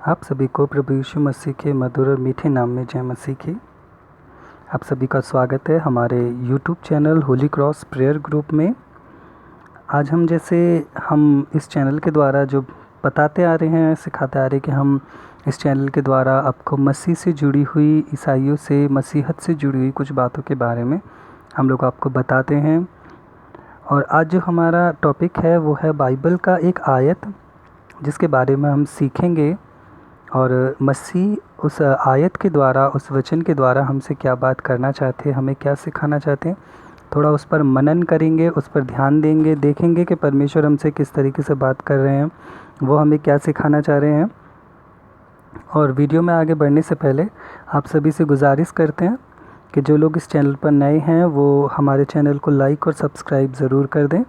आप सभी को प्रभु यीशु मसीह के मधुर और मीठे नाम में जय मसीह की। आप सभी का स्वागत है हमारे YouTube channel Holi cross prayer group में। आज हम इस चैनल के द्वारा जो बताते आ रहे हैं, सिखाते आ रहे हैं कि हम इस चैनल के द्वारा आपको मसीह से जुड़ी हुई, ईसाइयों से, मसीहत से जुड़ी हुई कुछ बातों के बारे में हम लोग आपको बताते हैं। और आज जो हमारा टॉपिक है वो है बाइबल का एक आयत, जिसके बारे में हम सीखेंगे और मसीह उस आयत के द्वारा, उस वचन के द्वारा हमसे क्या बात करना चाहते हैं, हमें क्या सिखाना चाहते हैं। थोड़ा उस पर मनन करेंगे, उस पर ध्यान देंगे, देखेंगे कि परमेश्वर हमसे किस तरीके से बात कर रहे हैं, वो हमें क्या सिखाना चाह रहे हैं। और वीडियो में आगे बढ़ने से पहले आप सभी से गुजारिश करते हैं कि जो लोग इस चैनल पर नए हैं वो हमारे चैनल को लाइक और सब्सक्राइब ज़रूर कर दें,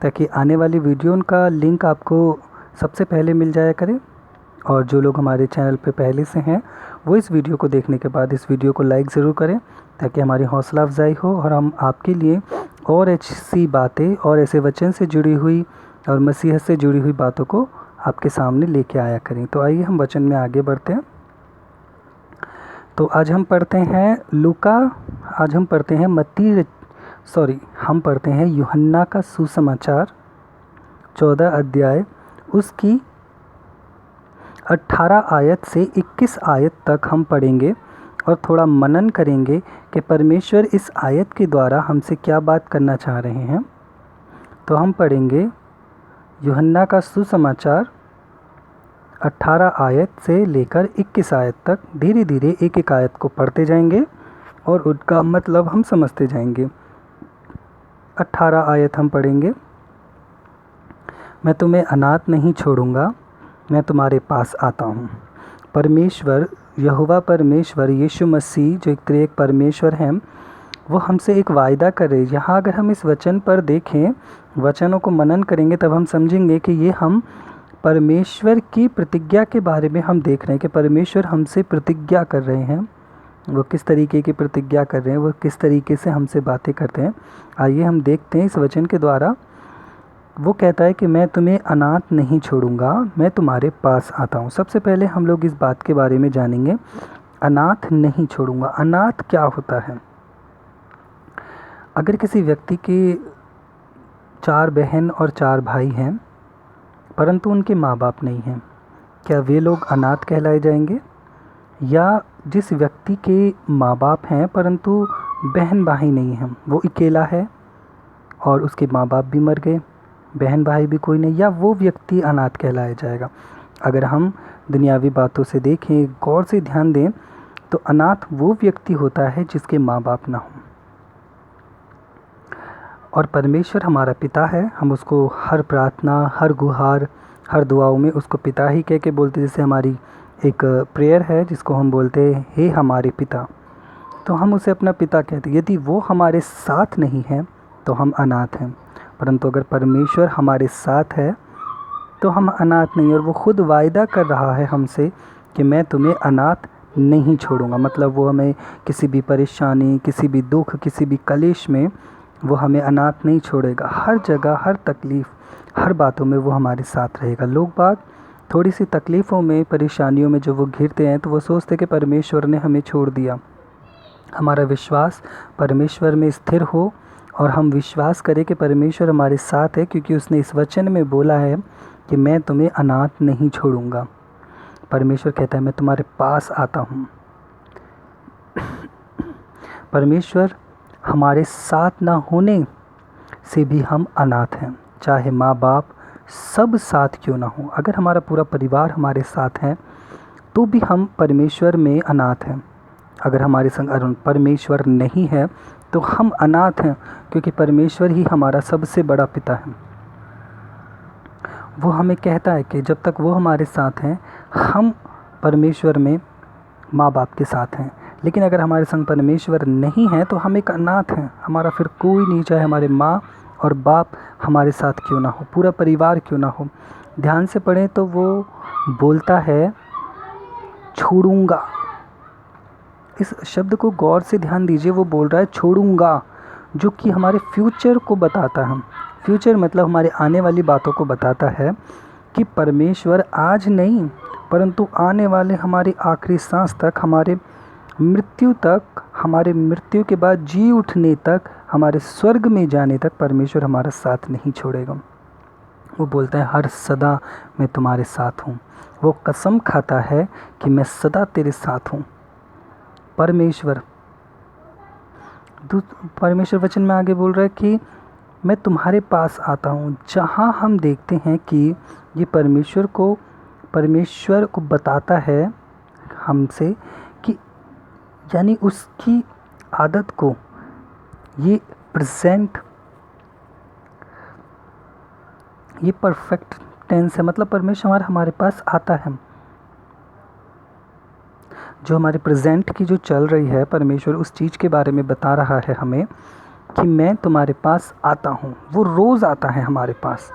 ताकि आने वाली वीडियो का लिंक आपको सबसे पहले मिल जाया करे। और जो लोग हमारे चैनल पे पहले से हैं वो इस वीडियो को देखने के बाद इस वीडियो को लाइक ज़रूर करें, ताकि हमारी हौसला अफजाई हो और हम आपके लिए और ऐसी बातें और ऐसे वचन से जुड़ी हुई और मसीहत से जुड़ी हुई बातों को आपके सामने लेके आया करें। तो आइए हम वचन में आगे बढ़ते हैं। तो आज हम पढ़ते हैं हम पढ़ते हैं यूहन्ना का सुसमाचार 14 अध्याय, उसकी 18 आयत से 21 आयत तक हम पढ़ेंगे और थोड़ा मनन करेंगे कि परमेश्वर इस आयत के द्वारा हमसे क्या बात करना चाह रहे हैं। तो हम पढ़ेंगे यूहन्ना का सुसमाचार 18 आयत से लेकर 21 आयत तक। धीरे धीरे एक एक आयत को पढ़ते जाएंगे और उनका मतलब हम समझते जाएंगे। 18 आयत हम पढ़ेंगे। मैं तुम्हें अनाथ नहीं छोड़ूंगा, मैं तुम्हारे पास आता हूँ। परमेश्वर, यहोवा परमेश्वर, यीशु मसीह जो एक त्रिएक परमेश्वर हैं, वो हमसे एक वायदा कर रहे हैं। यहाँ अगर हम इस वचन पर देखें, वचनों को मनन करेंगे, तब हम समझेंगे कि ये हम परमेश्वर की प्रतिज्ञा के बारे में हम देख रहे हैं कि परमेश्वर हमसे प्रतिज्ञा कर रहे हैं। वो किस तरीके की प्रतिज्ञा कर रहे हैं, वो किस तरीके से हमसे बातें करते हैं। आइए हम देखते हैं इस वचन के द्वारा। वो कहता है कि मैं तुम्हें अनाथ नहीं छोड़ूंगा, मैं तुम्हारे पास आता हूँ। सबसे पहले हम लोग इस बात के बारे में जानेंगे, अनाथ नहीं छोड़ूंगा। अनाथ क्या होता है? अगर किसी व्यक्ति के 4 बहन और 4 भाई हैं, परंतु उनके माँ बाप नहीं हैं, क्या वे लोग अनाथ कहलाए जाएंगे? या जिस व्यक्ति के माँ बाप हैं परंतु बहन भाई नहीं हैं, वो अकेला है और उसके माँ बाप भी मर गए, बहन भाई भी कोई नहीं, या वो व्यक्ति अनाथ कहलाया जाएगा? अगर हम दुनियावी बातों से देखें, गौर से ध्यान दें, तो अनाथ वो व्यक्ति होता है जिसके माँ बाप ना हों। और परमेश्वर हमारा पिता है, हम उसको हर प्रार्थना, हर गुहार, हर दुआओं में उसको पिता ही कह के बोलते। जैसे हमारी एक प्रेयर है जिसको हम बोलते हैं, हे हमारे पिता, तो हम उसे अपना पिता कहते हैं। यदि वो हमारे साथ नहीं है तो हम अनाथ हैं, परंतु अगर परमेश्वर हमारे साथ है तो हम अनाथ नहीं। और वो खुद वायदा कर रहा है हमसे कि मैं तुम्हें अनाथ नहीं छोड़ूंगा। मतलब वो हमें किसी भी परेशानी, किसी भी दुख, किसी भी कलेश में वो हमें अनाथ नहीं छोड़ेगा। हर जगह, हर तकलीफ़, हर बातों में वो हमारे साथ रहेगा। लोग बाग थोड़ी सी तकलीफ़ों में, परेशानियों में जो वो घिरते हैं, तो वो सोचते कि परमेश्वर ने हमें छोड़ दिया। हमारा विश्वास परमेश्वर में स्थिर हो और हम विश्वास करें कि परमेश्वर हमारे साथ है, क्योंकि उसने इस वचन में बोला है कि मैं तुम्हें अनाथ नहीं छोड़ूंगा। परमेश्वर कहता है मैं तुम्हारे पास आता हूँ। परमेश्वर हमारे साथ ना होने से भी हम अनाथ हैं, चाहे माँ बाप सब साथ क्यों ना हो। अगर हमारा पूरा परिवार हमारे साथ है तो भी हम परमेश्वर में अनाथ हैं। अगर हमारे संग परमेश्वर नहीं है तो हम अनाथ हैं, क्योंकि परमेश्वर ही हमारा सबसे बड़ा पिता है। वो हमें कहता है कि जब तक वो हमारे साथ हैं, हम परमेश्वर में माँ बाप के साथ हैं। लेकिन अगर हमारे संग परमेश्वर नहीं है तो हम एक अनाथ हैं। हमारा फिर कोई नहीं, चाहे हमारे माँ और बाप हमारे साथ क्यों ना हो, पूरा परिवार क्यों ना हो। ध्यान से पढ़ें तो वो बोलता है छोड़ूंगा। इस शब्द को गौर से ध्यान दीजिए, वो बोल रहा है छोड़ूंगा, जो कि हमारे फ्यूचर को बताता है। फ्यूचर मतलब हमारे आने वाली बातों को बताता है कि परमेश्वर आज नहीं परंतु आने वाले हमारी आखिरी सांस तक, हमारे मृत्यु तक, हमारे मृत्यु के बाद जी उठने तक, हमारे स्वर्ग में जाने तक परमेश्वर हमारा साथ नहीं छोड़ेगा। वो बोलता है हर सदा मैं तुम्हारे साथ हूँ। वो कसम खाता है कि मैं सदा तेरे साथ हूँ। परमेश्वर वचन में आगे बोल रहा है कि मैं तुम्हारे पास आता हूँ। जहाँ हम देखते हैं कि ये परमेश्वर को बताता है हमसे कि यानी उसकी आदत को, ये प्रेजेंट, ये परफेक्ट टेंस है, मतलब परमेश्वर हमारे पास आता है। जो हमारे प्रेजेंट की जो चल रही है, परमेश्वर उस चीज़ के बारे में बता रहा है हमें कि मैं तुम्हारे पास आता हूँ। वो रोज़ आता है हमारे पास,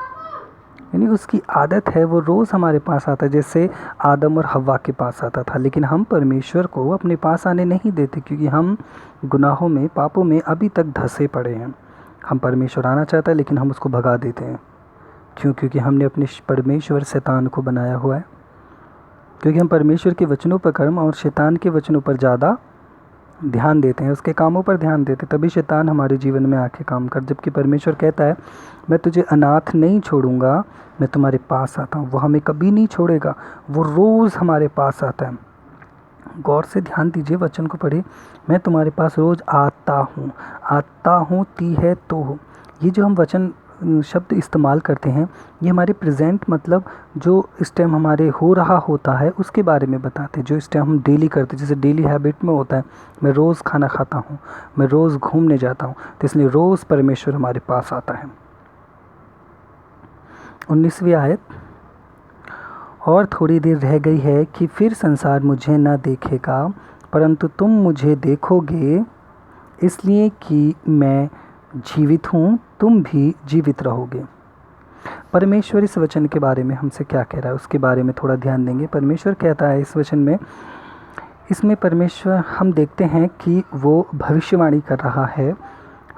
यानी उसकी आदत है, वो रोज़ हमारे पास आता है। जैसे आदम और हव्वा के पास आता था, लेकिन हम परमेश्वर को अपने पास आने नहीं देते क्योंकि हम गुनाहों में, पापों में अभी तक धंसे पड़े हैं। हम परमेश्वर आना चाहता है लेकिन हम उसको भगा देते हैं। क्यों? क्योंकि हमने अपने परमेश्वर शैतान को बनाया हुआ है। क्योंकि हम परमेश्वर के वचनों पर कर्म और शैतान के वचनों पर ज़्यादा ध्यान देते हैं, उसके कामों पर ध्यान देते, तभी शैतान हमारे जीवन में आके काम कर। जबकि परमेश्वर कहता है मैं तुझे अनाथ नहीं छोड़ूंगा, मैं तुम्हारे पास आता हूँ। वो हमें कभी नहीं छोड़ेगा, वो रोज़ हमारे पास आता है। गौर से ध्यान दीजिए, वचन को पढ़िए। मैं तुम्हारे पास रोज़ आता हूँ ती है तो हो। ये जो हम वचन शब्द इस्तेमाल करते हैं, ये हमारे प्रेजेंट, मतलब जो इस टाइम हमारे हो रहा होता है उसके बारे में बताते हैं। जो इस टाइम हम डेली करते हैं, जैसे डेली हैबिट में होता है, मैं रोज़ खाना खाता हूँ, मैं रोज़ घूमने जाता हूँ, तो इसलिए रोज़ परमेश्वर हमारे पास आता है। 19वीं आयत, और थोड़ी देर रह गई है कि फिर संसार मुझे न देखेगा, परंतु तुम मुझे देखोगे, इसलिए कि मैं जीवित हूँ, तुम भी जीवित रहोगे। परमेश्वर इस वचन के बारे में हमसे क्या कह रहा है, उसके बारे में थोड़ा ध्यान देंगे। परमेश्वर कहता है इस वचन में, इसमें परमेश्वर हम देखते हैं कि वो भविष्यवाणी कर रहा है,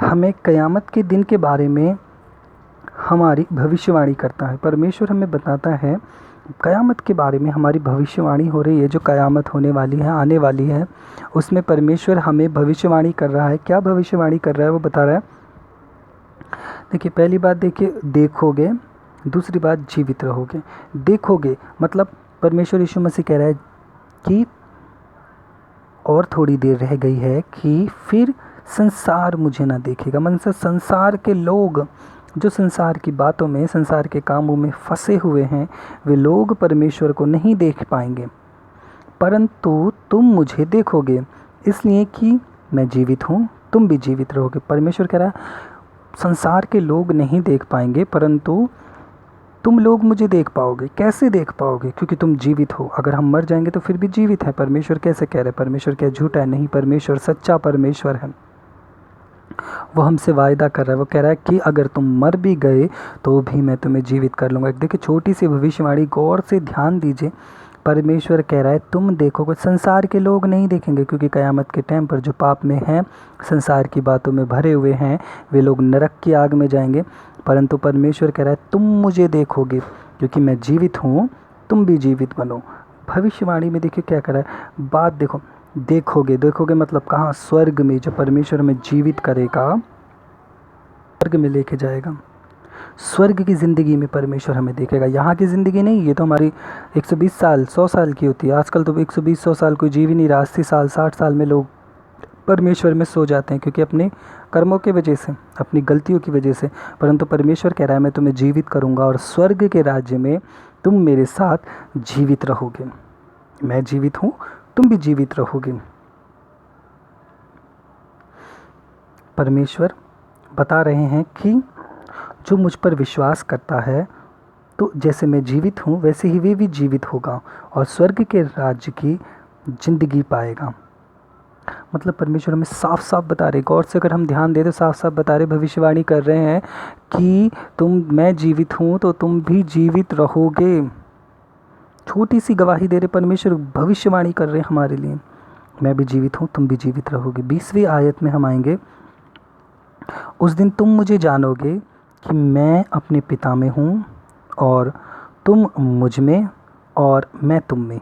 हमें क़यामत के दिन के बारे में हमारी भविष्यवाणी करता है। परमेश्वर हमें बताता है क़यामत के बारे में, हमारी भविष्यवाणी हो रही है। जो क़यामत होने वाली है, आने वाली है, उसमें परमेश्वर हमें भविष्यवाणी कर रहा है। क्या भविष्यवाणी कर रहा है वो बता रहा है। देखिए, पहली बात देखिए, देखोगे। दूसरी बात, जीवित रहोगे। देखोगे मतलब परमेश्वर यीशु मसीह कह रहा है कि और थोड़ी देर रह गई है कि फिर संसार मुझे ना देखेगा। मतलब संसार के लोग, जो संसार की बातों में, संसार के कामों में फंसे हुए हैं, वे लोग परमेश्वर को नहीं देख पाएंगे, परंतु तुम मुझे देखोगे, इसलिए कि मैं जीवित हूँ, तुम भी जीवित रहोगे। परमेश्वर कह रहा है संसार के लोग नहीं देख पाएंगे, परंतु तुम लोग मुझे देख पाओगे। कैसे देख पाओगे? क्योंकि तुम जीवित हो। अगर हम मर जाएंगे तो फिर भी जीवित है। परमेश्वर कैसे कह रहे हैं? परमेश्वर क्या झूठा है? नहीं, परमेश्वर सच्चा परमेश्वर है। वो हमसे वायदा कर रहा है, वो कह रहा है कि अगर तुम मर भी गए तो भी मैं तुम्हें जीवित कर लूँगा। देखिए, छोटी सी भविष्यवाणी, गौर से ध्यान दीजिए। परमेश्वर कह रहा है तुम देखोगे, संसार के लोग नहीं देखेंगे, क्योंकि क़यामत के टाइम पर जो पाप में हैं, संसार की बातों में भरे हुए हैं, वे लोग नरक की आग में जाएंगे। परंतु परमेश्वर कह रहा है तुम मुझे देखोगे, क्योंकि मैं जीवित हूँ, तुम भी जीवित बनो। भविष्यवाणी में देखिए क्या कर रहा है, बात देखो। देखोगे मतलब कहाँ? स्वर्ग में। जब परमेश्वर हमें जीवित करेगा, स्वर्ग में लेके जाएगा, स्वर्ग की ज़िंदगी में परमेश्वर हमें देखेगा। यहाँ की ज़िंदगी नहीं, ये तो हमारी 120 साल 100 साल की होती है। आजकल तो 120-100 साल कोई जी भी नहीं रहा। 80 साल 60 साल में लोग परमेश्वर में सो जाते हैं, क्योंकि अपने कर्मों की वजह से, अपनी गलतियों की वजह से। परंतु परमेश्वर कह रहा है मैं तुम्हें जीवित करूँगा और स्वर्ग के राज्य में तुम मेरे साथ जीवित रहोगे। मैं जीवित हूँ, तुम भी जीवित रहोगे। परमेश्वर बता रहे हैं कि जो मुझ पर विश्वास करता है, तो जैसे मैं जीवित हूँ वैसे ही वे भी जीवित होगा और स्वर्ग के राज्य की ज़िंदगी पाएगा। मतलब परमेश्वर हमें साफ साफ बता रहे, गौर से अगर हम ध्यान दें तो साफ साफ बता रहे, भविष्यवाणी कर रहे हैं कि मैं जीवित हूँ तो तुम भी जीवित रहोगे। छोटी सी गवाही दे रहे परमेश्वर, भविष्यवाणी कर रहे हैं हमारे लिए, मैं भी जीवित हूँ, तुम भी जीवित रहोगे। 20वीं आयत में हम आएंगे, उस दिन तुम मुझे जानोगे कि मैं अपने पिता में हूँ और तुम मुझ में और मैं तुम में।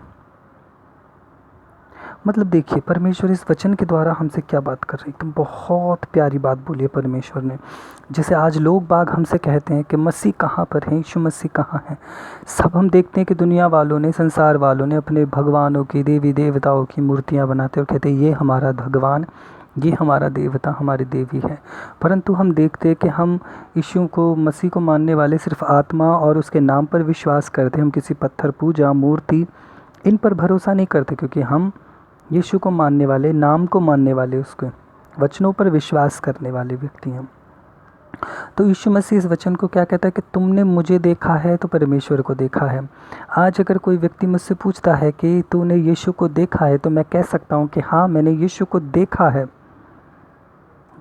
मतलब देखिए परमेश्वर इस वचन के द्वारा हमसे क्या बात कर रही है। तो बहुत प्यारी बात बोली है परमेश्वर ने। जैसे आज लोग बाग हमसे कहते हैं कि मसीह कहाँ पर है, यीशु मसीह कहाँ है। सब हम देखते हैं कि दुनिया वालों ने, संसार वालों ने अपने भगवानों की, देवी देवताओं की मूर्तियाँ बनाते और कहते हैं ये हमारा भगवान, ये हमारा देवता, हमारी देवी है। परंतु हम देखते हैं कि हम यीशु को, मसीह को मानने वाले सिर्फ आत्मा और उसके नाम पर विश्वास करते। हम किसी पत्थर पूजा, मूर्ति, इन पर भरोसा नहीं करते, क्योंकि हम यीशु को मानने वाले, नाम को मानने वाले, उसके वचनों पर विश्वास करने वाले व्यक्ति हैं। तो यीशु मसीह इस वचन को क्या कहता है कि तुमने मुझे देखा है तो परमेश्वर को देखा है। आज अगर कोई व्यक्ति मुझसे पूछता है कि तूने यीशु को देखा है, तो मैं कह सकता हूँ कि हाँ, मैंने यीशु को देखा है।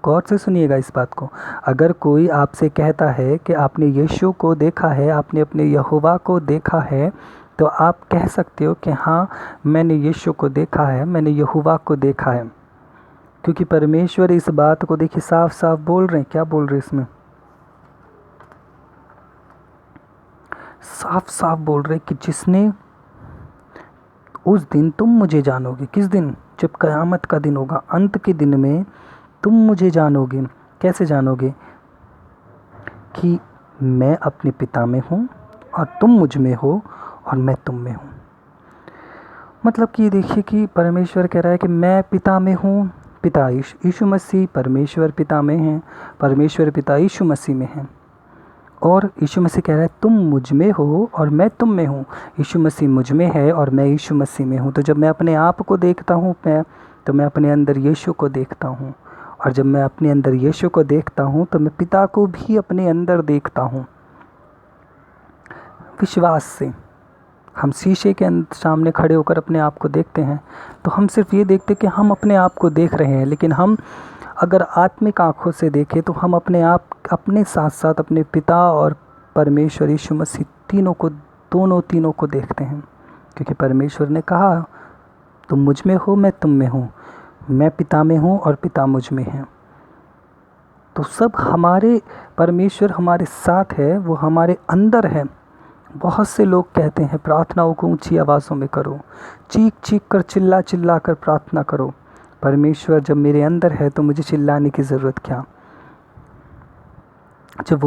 गौर से सुनिएगा इस बात को। अगर कोई आपसे कहता है कि आपने यीशु को देखा है, आपने अपने यहोवा को देखा है, तो आप कह सकते हो कि हाँ, मैंने यीशु को देखा है, मैंने यहोवा को देखा है। क्योंकि परमेश्वर इस बात को देखिए साफ साफ बोल रहे हैं। क्या बोल रहे हैं इसमें? साफ साफ बोल रहे हैं कि जिसने, उस दिन तुम मुझे जानोगे। किस दिन? जब क़यामत का दिन होगा, अंत के दिन में तुम मुझे जानोगे। कैसे जानोगे? कि मैं अपने पिता में हूँ और तुम मुझ में हो और मैं तुम में हूँ। मतलब कि देखिए कि परमेश्वर कह रहा है कि मैं पिता में हूँ, पिता यीशु मसीह, परमेश्वर पिता में हैं, परमेश्वर पिता यीशु मसीह में हैं। और यीशु मसीह कह रहा है तुम मुझ में हो और मैं तुम में हूँ। यीशु मसीह मुझ में है और मैं यीशु मसीह में हूँ। तो जब मैं अपने आप को देखता हूँ, तो मैं अपने अंदर यीशु को देखता हूँ। और जब मैं अपने अंदर यीशु को देखता हूँ, तो मैं पिता को भी अपने अंदर देखता हूँ। विश्वास से हम शीशे के सामने खड़े होकर अपने आप को देखते हैं, तो हम सिर्फ ये देखते कि हम अपने आप को देख रहे हैं। लेकिन हम अगर आत्मिक आँखों से देखें, तो हम अपने आप, अपने साथ साथ अपने पिता और परमेश्वर यीशु मसीह तीनों को देखते हैं। क्योंकि परमेश्वर ने कहा तुम मुझ में हो, मैं तुम में हूँ, मैं पिता में हूँ और पिता मुझ में है। तो सब हमारे, परमेश्वर हमारे साथ है, वो हमारे अंदर है। बहुत से लोग कहते हैं प्रार्थनाओं को ऊंची आवाज़ों में करो, चीख चीख कर, चिल्ला चिल्ला कर प्रार्थना करो। परमेश्वर जब मेरे अंदर है तो मुझे चिल्लाने की ज़रूरत क्या? जब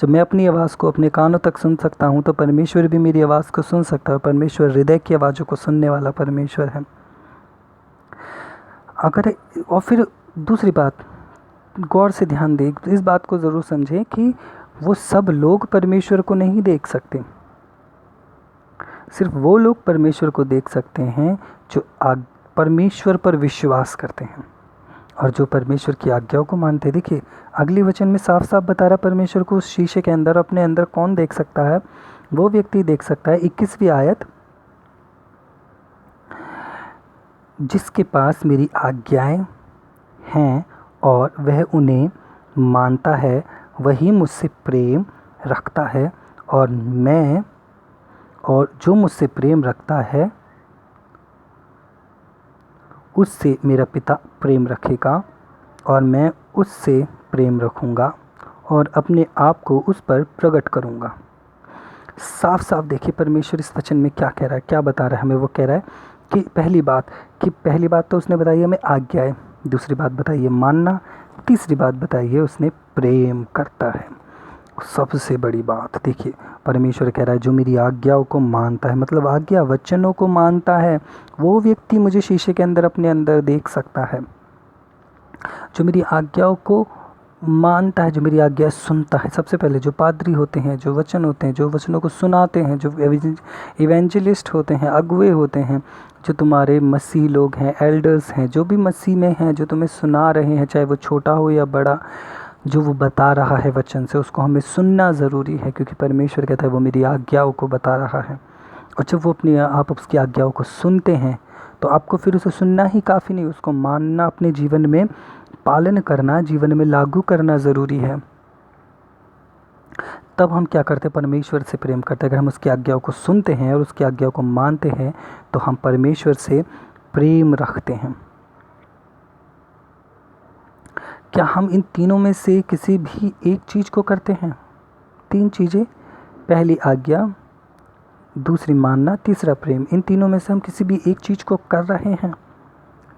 मैं अपनी आवाज़ को अपने कानों तक सुन सकता हूँ, तो परमेश्वर भी मेरी आवाज़ को सुन सकता है। परमेश्वर हृदय की आवाज़ों को सुनने वाला परमेश्वर है। और फिर दूसरी बात, गौर से ध्यान दें, इस बात को ज़रूर समझें कि वो सब लोग परमेश्वर को नहीं देख सकते। सिर्फ वो लोग परमेश्वर को देख सकते हैं जो परमेश्वर पर विश्वास करते हैं और जो परमेश्वर की आज्ञाओं को मानते हैं। देखिए अगले वचन में साफ साफ बता रहा परमेश्वर को उस शीशे के अंदर, अपने अंदर कौन देख सकता है? वो व्यक्ति देख सकता है। 21वीं आयत, जिसके पास मेरी आज्ञाएं हैं और वह उन्हें मानता है, वही मुझसे प्रेम रखता है, और जो मुझसे प्रेम रखता है उससे मेरा पिता प्रेम रखेगा और मैं उससे प्रेम रखूँगा और अपने आप को उस पर प्रकट करूँगा। साफ साफ देखिए परमेश्वर इस वचन में क्या कह रहा है, क्या बता रहा है हमें। वो कह रहा है कि पहली बात तो उसने बताई हमें आज्ञाएं, दूसरी बात बताई है मानना, तीसरी बात बताई है उसने प्रेम करता है। सबसे बड़ी बात देखिए, परमेश्वर कह रहा है जो मेरी आज्ञाओं को मानता है, मतलब आज्ञा वचनों को मानता है, वो व्यक्ति मुझे शीशे के अंदर अपने अंदर देख सकता है। जो मेरी आज्ञाओं को मानता है, जो मेरी आज्ञा सुनता है। सबसे पहले जो पादरी होते हैं, जो वचन होते हैं, जो वचनों को सुनाते हैं, जो इवेंजलिस्ट होते हैं, अगुवे होते हैं, जो तुम्हारे मसीह लोग हैं, एल्डर्स हैं, जो भी मसीह में हैं, जो तुम्हें सुना रहे हैं, चाहे वो छोटा हो या बड़ा, जो वो बता रहा है वचन से, उसको हमें सुनना ज़रूरी है। क्योंकि परमेश्वर कहता है वो मेरी आज्ञाओं को बता रहा है। और जब वो आप उसकी आज्ञाओं को सुनते हैं, तो आपको फिर उसे सुनना ही काफ़ी नहीं, उसको मानना, अपने जीवन में पालन करना, जीवन में लागू करना ज़रूरी है। तब हम क्या करते हैं? परमेश्वर से प्रेम करते हैं। अगर हम उसकी आज्ञाओं को सुनते हैं और उसकी आज्ञाओं को मानते हैं, तो हम परमेश्वर से प्रेम रखते हैं। क्या हम इन तीनों में से किसी भी एक चीज़ को करते हैं? 3 चीज़ें, पहली आज्ञा दूसरी मानना, तीसरा प्रेम। इन तीनों में से हम किसी भी एक चीज़ को कर रहे हैं?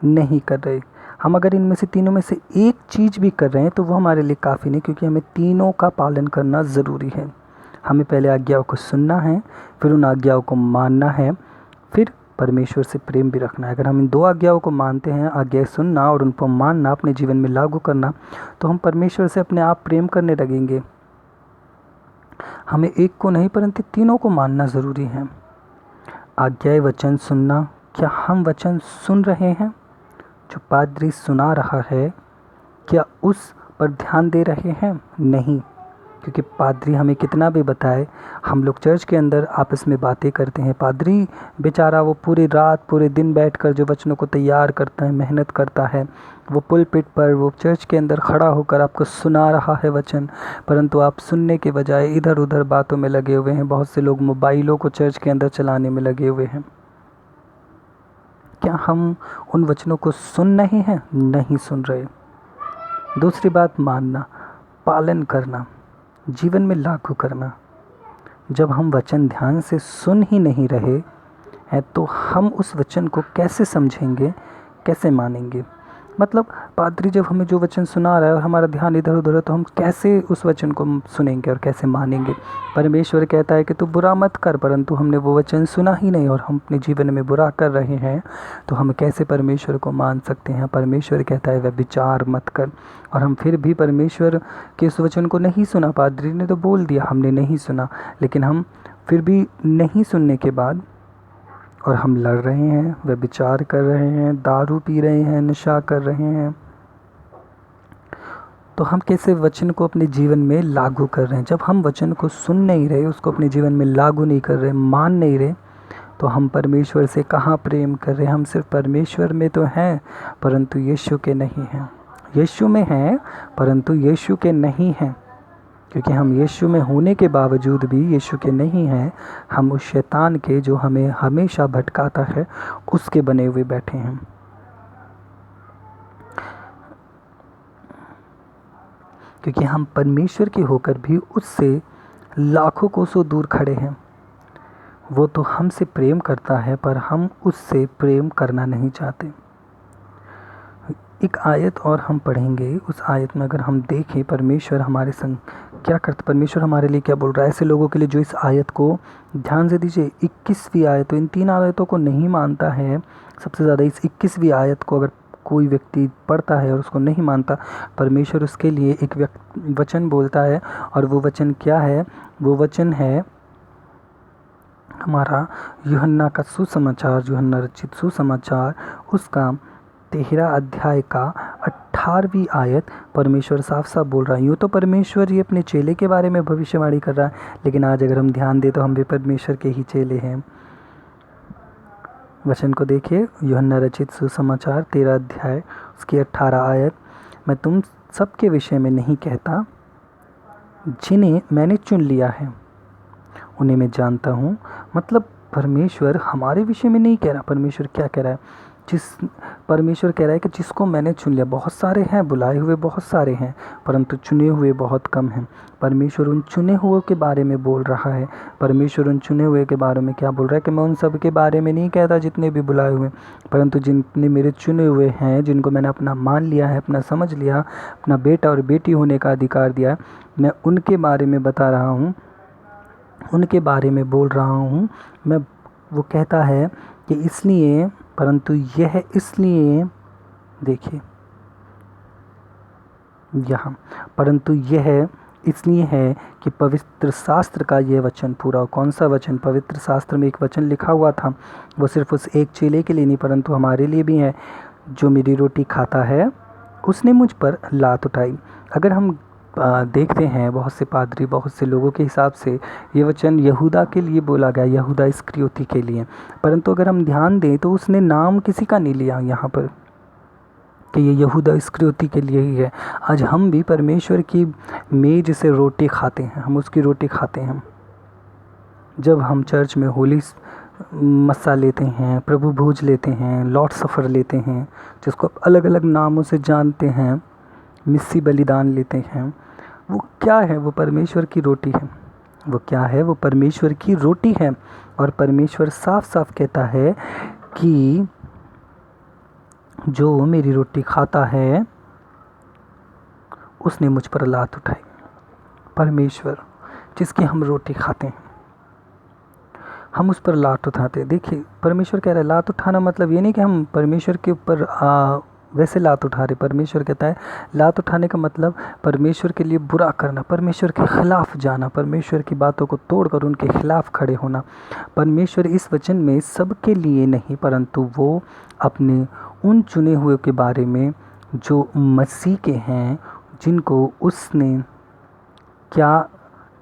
नहीं कर रहे। हम अगर इनमें से तीनों में से एक चीज़ भी कर रहे हैं तो वो हमारे लिए काफ़ी नहीं, क्योंकि हमें तीनों का पालन करना ज़रूरी है। हमें पहले आज्ञाओं को सुनना है, फिर उन आज्ञाओं को मानना है, फिर परमेश्वर से प्रेम भी रखना है। अगर हम इन दो आज्ञाओं को मानते हैं, आज्ञा सुनना और उनको मानना, अपने जीवन में लागू करना, तो हम परमेश्वर से अपने आप प्रेम करने लगेंगे। हमें एक को नहीं परंतु तीनों को मानना ज़रूरी है। आज्ञाएं वचन सुनना, क्या हम वचन सुन रहे हैं? जो पादरी सुना रहा है, क्या उस पर ध्यान दे रहे हैं? नहीं, क्योंकि पादरी हमें कितना भी बताए, हम लोग चर्च के अंदर आपस में बातें करते हैं। पादरी बेचारा वो पूरी रात पूरे दिन बैठकर जो वचनों को तैयार करता है, मेहनत करता है, वो पुलपिट पर, वो चर्च के अंदर खड़ा होकर आपको सुना रहा है वचन, परंतु आप सुनने के बजाय इधर उधर बातों में लगे हुए हैं। बहुत से लोग मोबाइलों को चर्च के अंदर चलाने में लगे हुए हैं। क्या हम उन वचनों को सुन रहे हैं? नहीं सुन रहे। दूसरी बात, मानना, पालन करना, जीवन में लागू करना। जब हम वचन ध्यान से सुन ही नहीं रहे हैं तो हम उस वचन को कैसे समझेंगे, कैसे मानेंगे? मतलब पादरी जब हमें जो वचन सुना रहा है और हमारा ध्यान इधर उधर है, तो हम कैसे उस वचन को सुनेंगे और कैसे मानेंगे? परमेश्वर कहता है कि तू बुरा मत कर, परंतु हमने वो वचन सुना ही नहीं और हम अपने जीवन में बुरा कर रहे हैं, तो हम कैसे परमेश्वर को मान सकते हैं? परमेश्वर कहता है व्यभिचार मत कर, और हम फिर भी परमेश्वर के उस वचन को नहीं सुना। पादरी ने तो बोल दिया, हमने नहीं सुना, लेकिन हम फिर भी नहीं सुनने के बाद और हम लड़ रहे हैं, व्यभिचार कर रहे हैं, दारू पी रहे हैं, नशा कर रहे हैं, तो हम कैसे वचन को अपने जीवन में लागू कर रहे हैं? जब हम वचन को सुन नहीं रहे, उसको अपने जीवन में लागू नहीं कर रहे, मान नहीं रहे, तो हम परमेश्वर से कहाँ प्रेम कर रहे हैं? हम सिर्फ परमेश्वर में तो हैं, परंतु यीशु के नहीं हैं। यीशु में हैं, परंतु यीशु के नहीं हैं, क्योंकि हम यीशु में होने के बावजूद भी यीशु के नहीं हैं। हम उस शैतान के, जो हमें हमेशा भटकाता है, उसके बने हुए बैठे हैं। क्योंकि हम परमेश्वर के होकर भी उससे लाखों कोसों दूर खड़े हैं। वो तो हमसे प्रेम करता है, पर हम उससे प्रेम करना नहीं चाहते। एक आयत और हम पढ़ेंगे, उस आयत में अगर हम देखें परमेश्वर हमारे संग क्या करता, परमेश्वर हमारे लिए क्या बोल रहा है। ऐसे लोगों के लिए जो इस आयत को ध्यान से दीजिए, 21वीं आयत, इन 3 आयतों को नहीं मानता है सबसे ज़्यादा। इस 21वीं आयत को अगर कोई व्यक्ति पढ़ता है और उसको नहीं मानता, परमेश्वर उसके लिए एक वचन बोलता है, और वो वचन क्या है? वो वचन है हमारा यूहन्ना का सुसमाचार, यूहन्ना रचित सुसमाचार, उसका 13 अध्याय का 18वीं आयत। परमेश्वर साफ साफ बोल रहा है। यूँ तो परमेश्वर ये अपने चेले के बारे में भविष्यवाणी कर रहा है, लेकिन आज अगर हम ध्यान दें तो हम भी परमेश्वर के ही चेले हैं। वचन को देखिए, यूहन्ना रचित सुसमाचार 13 अध्याय उसकी 18 आयत। मैं तुम सबके विषय में नहीं कहता, जिन्हें मैंने चुन लिया है उन्हें मैं जानता हूँ। मतलब परमेश्वर हमारे विषय में नहीं कह रहा। परमेश्वर क्या कह रहा है? परमेश्वर कह रहा है कि जिसको मैंने चुन लिया, बहुत सारे हैं, बुलाए हुए बहुत सारे हैं, परंतु चुने हुए बहुत कम हैं। परमेश्वर उन चुने हुए के बारे में बोल रहा है। परमेश्वर उन चुने हुए के बारे में क्या बोल रहा है कि मैं उन सब के बारे में नहीं कहता जितने भी बुलाए हुए, परंतु जितने मेरे चुने हुए हैं, जिनको मैंने अपना मान लिया है, अपना समझ लिया, अपना बेटा और बेटी होने का अधिकार दिया, मैं उनके बारे में बता रहा हूँ, उनके बारे में बोल रहा हूँ मैं। वो कहता है कि इसलिए, परंतु यह इसलिए, देखिए यहाँ, परंतु यह इसलिए है कि पवित्र शास्त्र का यह वचन पूरा हो। कौन सा वचन? पवित्र शास्त्र में एक वचन लिखा हुआ था, वो सिर्फ उस एक चेले के लिए नहीं, परंतु हमारे लिए भी है। जो मेरी रोटी खाता है उसने मुझ पर लात उठाई। अगर हम देखते हैं, बहुत से पादरी, बहुत से लोगों के हिसाब से ये वचन यहूदा के लिए बोला गया, यहूदा इस्करियोती के लिए, परंतु अगर हम ध्यान दें तो उसने नाम किसी का नहीं लिया यहाँ पर कि ये यहूदा इस्करियोती के लिए ही है। आज हम भी परमेश्वर की मेज से रोटी खाते हैं, हम उसकी रोटी खाते हैं। जब हम चर्च में होली मस्सा लेते हैं, प्रभु भोज लेते हैं, लॉर्ड सफ़र लेते हैं, जिसको अलग अलग नामों से जानते हैं, मिस्सी बलिदान लेते हैं, वो क्या है? वो परमेश्वर की रोटी है। वो क्या है? वो परमेश्वर की रोटी है। और परमेश्वर साफ साफ कहता है कि जो मेरी रोटी खाता है उसने मुझ पर लात उठाई। परमेश्वर जिसकी हम रोटी खाते हैं, हम उस पर लात उठाते हैं। देखिए परमेश्वर कह रहा है, लात उठाना मतलब ये नहीं कि हम परमेश्वर के ऊपर वैसे लात उठा रहे। परमेश्वर कहता है लात उठाने का मतलब परमेश्वर के लिए बुरा करना, परमेश्वर के खिलाफ जाना, परमेश्वर की बातों को तोड़कर उनके खिलाफ खड़े होना। परमेश्वर इस वचन में सबके लिए नहीं, परंतु वो अपने उन चुने हुए के बारे में जो मसीह के हैं, जिनको उसने क्या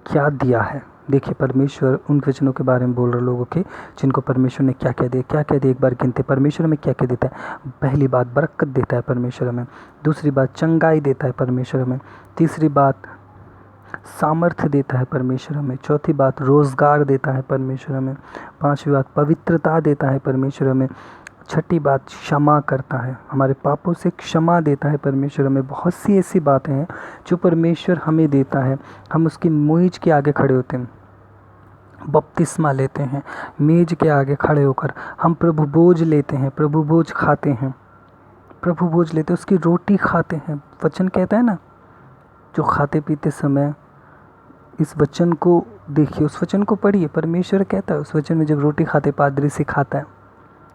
क्या दिया है। देखिए परमेश्वर उन वचनों के बारे में बोल रहे लोगों के जिनको परमेश्वर ने क्या क्या दिया, क्या क्या दिया। एक बार गिनते, परमेश्वर हमें क्या क्या देता है। पहली बात बरकत देता है परमेश्वर हमें, दूसरी बात चंगाई देता है परमेश्वर हमें, तीसरी बात सामर्थ्य देता है परमेश्वर हमें, चौथी बात रोज़गार देता है परमेश्वर हमें, पांचवी बात पवित्रता देता है परमेश्वर हमें, छठी बात क्षमा करता है, हमारे पापों से क्षमा देता है परमेश्वर हमें। बहुत सी ऐसी बातें हैं जो परमेश्वर हमें देता है। हम उसकी मेज के आगे खड़े होते हैं, बपतिस्मा लेते हैं, मेज के आगे खड़े होकर हम प्रभु भोज लेते हैं, प्रभु भोज खाते हैं, प्रभु भोज लेते हैं, उसकी रोटी खाते हैं। वचन कहता है ना, जो खाते पीते समय इस वचन को देखिए, उस वचन को पढ़िए। परमेश्वर कहता है उस वचन में, जब रोटी खाते पादरी सिखाता है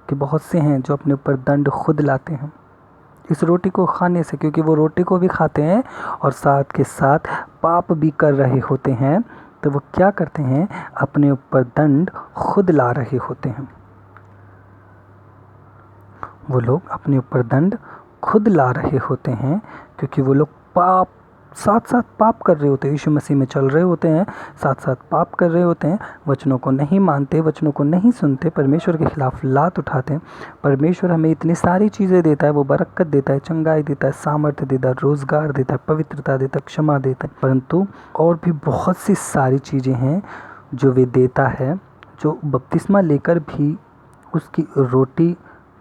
कि बहुत से हैं जो अपने ऊपर दंड खुद लाते हैं इस रोटी को खाने से, क्योंकि वो रोटी को भी खाते हैं और साथ के साथ पाप भी कर रहे होते हैं। तो वो क्या करते हैं, अपने ऊपर दंड खुद ला रहे होते हैं। वो लोग अपने ऊपर दंड खुद ला रहे होते हैं, क्योंकि वो लोग पाप साथ साथ पाप कर रहे होते हैं, यीशु मसीह में चल रहे होते हैं, साथ साथ पाप कर रहे होते हैं, वचनों को नहीं मानते, वचनों को नहीं सुनते, परमेश्वर के खिलाफ लात उठाते हैं। परमेश्वर हमें इतनी सारी चीज़ें देता है, वो बरकत देता है, चंगाई देता है, सामर्थ्य देता है, रोज़गार देता है, पवित्रता देता है, क्षमा देता है, परंतु और भी बहुत सी सारी चीज़ें हैं जो वे देता है। जो बपतिस्मा लेकर भी उसकी रोटी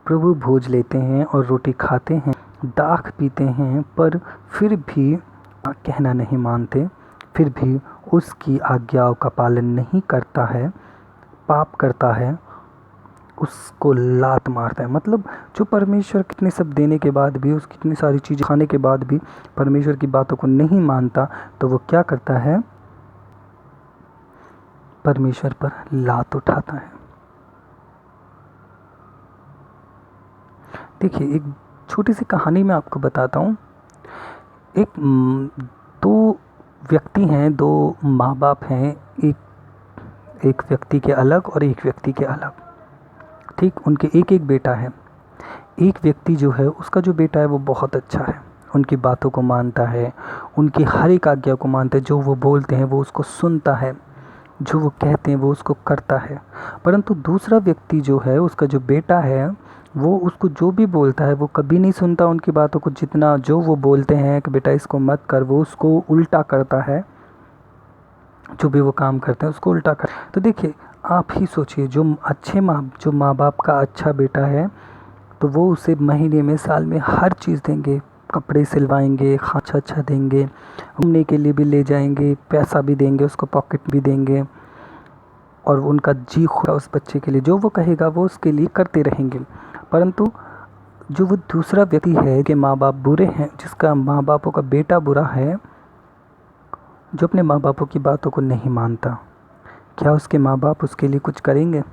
प्रभु भोज लेते हैं और रोटी खाते हैं, दाख पीते हैं, पर फिर भी कहना नहीं मानते, फिर भी उसकी आज्ञाओं का पालन नहीं करता है, पाप करता है, उसको लात मारता है। मतलब जो परमेश्वर कितने सब देने के बाद भी, उसकी कितनी सारी चीज़ें खाने के बाद भी परमेश्वर की बातों को नहीं मानता, तो वो क्या करता है, परमेश्वर पर लात उठाता है। देखिए एक छोटी सी कहानी मैं आपको बताता हूँ। दो व्यक्ति हैं, दो माँ बाप हैं, एक व्यक्ति के अलग और एक व्यक्ति के अलग, ठीक। उनके एक एक बेटा है। एक व्यक्ति जो है, उसका जो बेटा है वो बहुत अच्छा है, उनकी बातों को मानता है, उनकी हर एक आज्ञा को मानता है, जो वो बोलते हैं वो उसको सुनता है, जो वो कहते हैं वो उसको करता है। परंतु दूसरा व्यक्ति जो है, उसका जो बेटा है, वो उसको जो भी बोलता है वो कभी नहीं सुनता उनकी बातों को। जितना जो वो बोलते हैं कि बेटा इसको मत कर, वो उसको उल्टा करता है, जो भी वो काम करते हैं उसको उल्टा कर। तो देखिए आप ही सोचिए, जो माँ बाप का अच्छा बेटा है, तो वो उसे महीने में, साल में हर चीज़ देंगे, कपड़े सिलवाएंगे, अच्छा देंगे, घूमने के लिए भी ले जाएंगे, पैसा भी देंगे, उसको पॉकेट भी देंगे, और उनका जी खुदा उस बच्चे के लिए, जो वो कहेगा वो उसके लिए करते रहेंगे। परंतु जो वो दूसरा व्यक्ति है कि माँ बाप बुरे हैं, जिसका माँ बापों का बेटा बुरा है, जो अपने माँ बापों की बातों को नहीं मानता, क्या उसके माँ बाप उसके लिए कुछ करेंगे?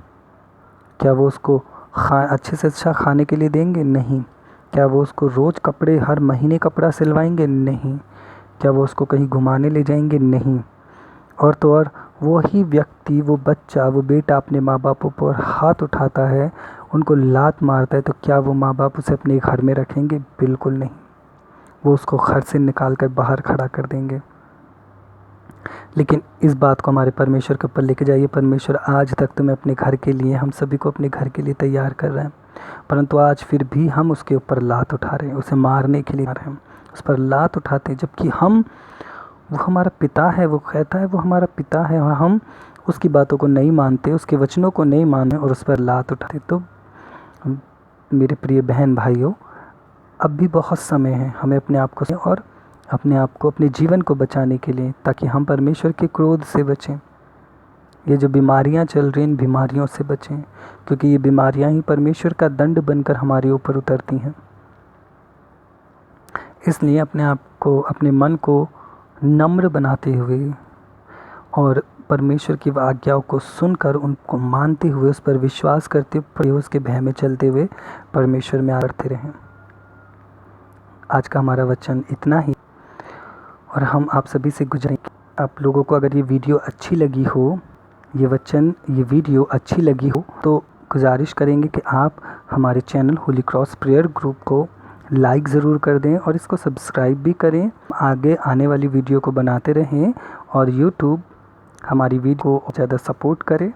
क्या वो उसको अच्छे से अच्छा खाने के लिए देंगे? नहीं। क्या वो उसको रोज़ कपड़े, हर महीने कपड़ा सिलवाएंगे? नहीं। क्या वो उसको कहीं घुमाने ले जाएंगे? नहीं। और तो और वही व्यक्ति, वो बच्चा, वो बेटा अपने माँ बापों पर हाथ उठाता है, उनको लात मारता है, तो क्या वो माँ बाप उसे अपने घर में रखेंगे? बिल्कुल नहीं। वो उसको घर से निकाल कर बाहर खड़ा कर देंगे। लेकिन इस बात को हमारे परमेश्वर के ऊपर लेके जाइए। परमेश्वर आज तक तुम्हें अपने घर के लिए, हम सभी को अपने घर के लिए तैयार कर रहे हैं, परंतु आज फिर भी हम उसके ऊपर लात उठा रहे हैं, उसे मारने के लिए आ रहे हैं, उस पर लात उठाते हैं, जबकि वो हमारा पिता है। वो कहता है वो हमारा पिता है, और हम उसकी बातों को नहीं मानते, उसके वचनों को नहीं मानते और उस पर लात उठाते। तो मेरे प्रिय बहन भाइयों, अब भी बहुत समय है हमें अपने आप को और अपने जीवन को बचाने के लिए, ताकि हम परमेश्वर के क्रोध से बचें। ये जो बीमारियां चल रही हैं, इन बीमारियों से बचें, क्योंकि ये बीमारियां ही परमेश्वर का दंड बनकर हमारे ऊपर उतरती हैं। इसलिए अपने आप को, अपने मन को नम्र बनाते हुए और परमेश्वर की आज्ञाओं को सुनकर उनको मानते हुए, उस पर विश्वास करते हुए, उसके भय में चलते हुए परमेश्वर में आते रहें। आज का हमारा वचन इतना ही, और हम आप सभी से गुजारेंगे, आप लोगों को अगर ये वीडियो अच्छी लगी हो, ये वीडियो अच्छी लगी हो, तो गुजारिश करेंगे कि आप हमारे channel Holi cross prayer group को लाइक ज़रूर कर दें और इसको सब्सक्राइब भी करें। आगे आने वाली वीडियो को बनाते रहें और यूट्यूब हमारी वीडियो को ज़्यादा सपोर्ट करे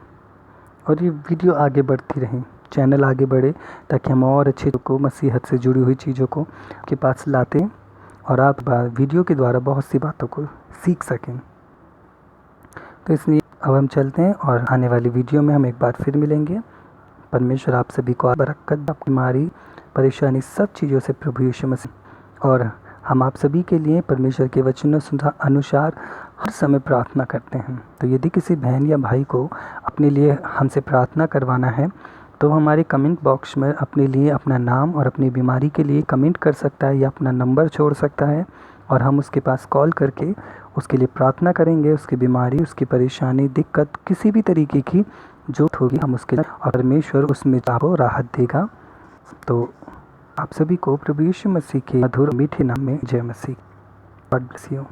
और ये वीडियो आगे बढ़ती रहे, चैनल आगे बढ़े, ताकि हम और अच्छे को, मसीहत से जुड़ी हुई चीज़ों को के पास लाते हैं और आप वीडियो के द्वारा बहुत सी बातों को सीख सकें। तो इसलिए अब हम चलते हैं और आने वाली वीडियो में हम एक बार फिर मिलेंगे। परमेश्वर आप सभी को बरकत, आपकी बीमारी, परेशानी, सब चीज़ों से प्रभु यीशु मसीह, और हम आप सभी के लिए परमेश्वर के वचनों अनुसार हर समय प्रार्थना करते हैं। तो यदि किसी बहन या भाई को अपने लिए हमसे प्रार्थना करवाना है, तो हमारे कमेंट बॉक्स में अपने लिए अपना नाम और अपनी बीमारी के लिए कमेंट कर सकता है या अपना नंबर छोड़ सकता है, और हम उसके पास कॉल करके उसके लिए प्रार्थना करेंगे। उसकी बीमारी, उसकी परेशानी, दिक्कत, किसी भी तरीके की जो होगी, हम उसके लिए, और परमेश्वर उसमें आपको राहत देगा। तो आप सभी को प्रभु यीशु मसीह के मधुर मीठे नाम में जय मसीह। God bless you.